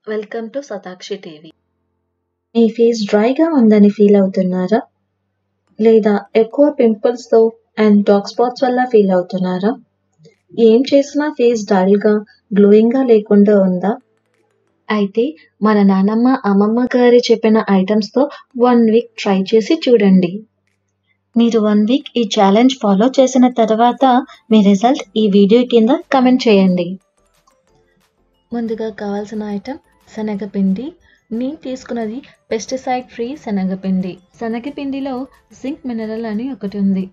Welcome to సతాక్షి TV. Me face డ్రైగా ఉందని feel అవుతున్నారా? లేదా ఎక్కువ పింపుల్స్తో అండ్ డార్క్ స్పాట్స్ వల్ల ఫీల్ అవుతున్నారా? ఏం చేసినా ఫేస్ డల్గా, గ్లోయింగ్గా లేకుండా ఉందా? అయితే మన నానమ్మ, అమ్మమ్మ గారు చెప్పిన ఐటమ్స్తో 1 వీక్ ట్రై చేసి చూడండి. మీరు 1 వీక్ ఈ ఛాలెంజ్ ఫాలో చేసిన తర్వాత మీ రిజల్ట్ ఈ వీడియో కింద కమెంట్ చేయండి. ముందుగా కావాల్సిన ఐటమ్ శనగపిండి. నేను తీసుకున్నది పెస్టిసైడ్ ఫ్రీ శనగపిండి. శనగపిండిలో జింక్ మినరల్ అని ఒకటి ఉంది.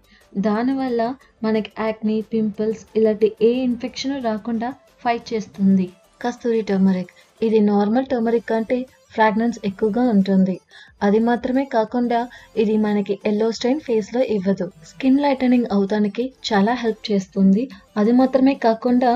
దానివల్ల మనకి యాక్ని, పింపుల్స్ ఇలాంటి ఏ ఇన్ఫెక్షన్ రాకుండా ఫైట్ చేస్తుంది. కస్తూరి టర్మరిక్. ఇది నార్మల్ టర్మరిక్ కంటే ఫ్రాగ్రెన్స్ ఎక్కువగా ఉంటుంది. అది మాత్రమే కాకుండా ఇది మనకి ఎల్లో స్టైన్ ఫేస్లో ఇవ్వదు. స్కిన్ లైటనింగ్ అవడానికి చాలా హెల్ప్ చేస్తుంది. అది మాత్రమే కాకుండా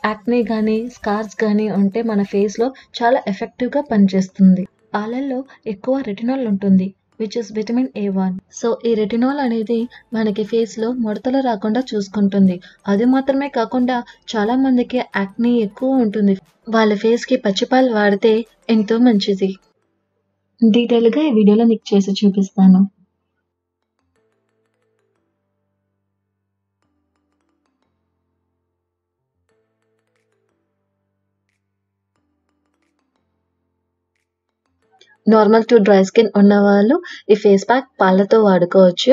యాక్నే కానీ స్కార్స్ కానీ ఉంటే మన ఫేస్లో చాలా ఎఫెక్టివ్గా పనిచేస్తుంది. పాలల్లో ఎక్కువ రెటినాల్ ఉంటుంది, which is vitamin A1. So ఈ రెటినాల్ అనేది మనకి ఫేస్లో ముడతలు రాకుండా చూసుకుంటుంది. అది మాత్రమే కాకుండా చాలా మందికి యాక్నే ఎక్కువ ఉంటుంది. వాళ్ళ ఫేస్కి పచ్చిపాలు వాడితే ఎంతో మంచిది. డీటెయిల్గా ఈ వీడియోలో మీకు చేసి చూపిస్తాను. నార్మల్ టు డ్రై స్కిన్ ఉన్నవాళ్ళు ఈ ఫేస్ ప్యాక్ పాలతో వాడుకోవచ్చు.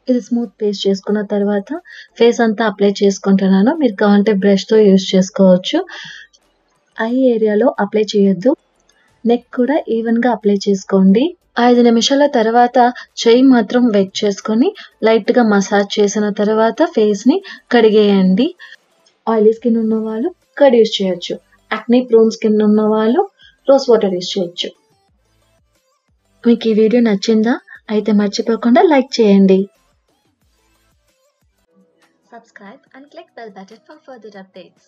ఇది స్మూత్ పేస్ట్ చేసుకున్న తర్వాత ఫేస్ అంతా అప్లై చేసుకుంటున్నాను. మీరు కావాలంటే బ్రష్తో యూజ్ చేసుకోవచ్చు. ఐ ఏరియాలో అప్లై చేయొద్దు. నెక్ కూడా ఈవెన్గా అప్లై చేసుకోండి. 5 నిమిషాల తర్వాత చెయ్యి మాత్రం వెట్ చేసుకొని లైట్గా మసాజ్ చేసిన తర్వాత ఫేస్ని కడిగేయండి. ఆయిలీ స్కిన్ ఉన్న వాళ్ళు కర్డ్ యూజ్ చేయొచ్చు. యాక్నే ప్రోన్ స్కిన్ ఉన్న వాళ్ళు రోజ్ వాటర్ యూజ్ చేయొచ్చు. మీకు ఈ వీడియో నచ్చిందా? అయితే మర్చిపోకుండా లైక్ చేయండి. Subscribe and click bell button for further updates.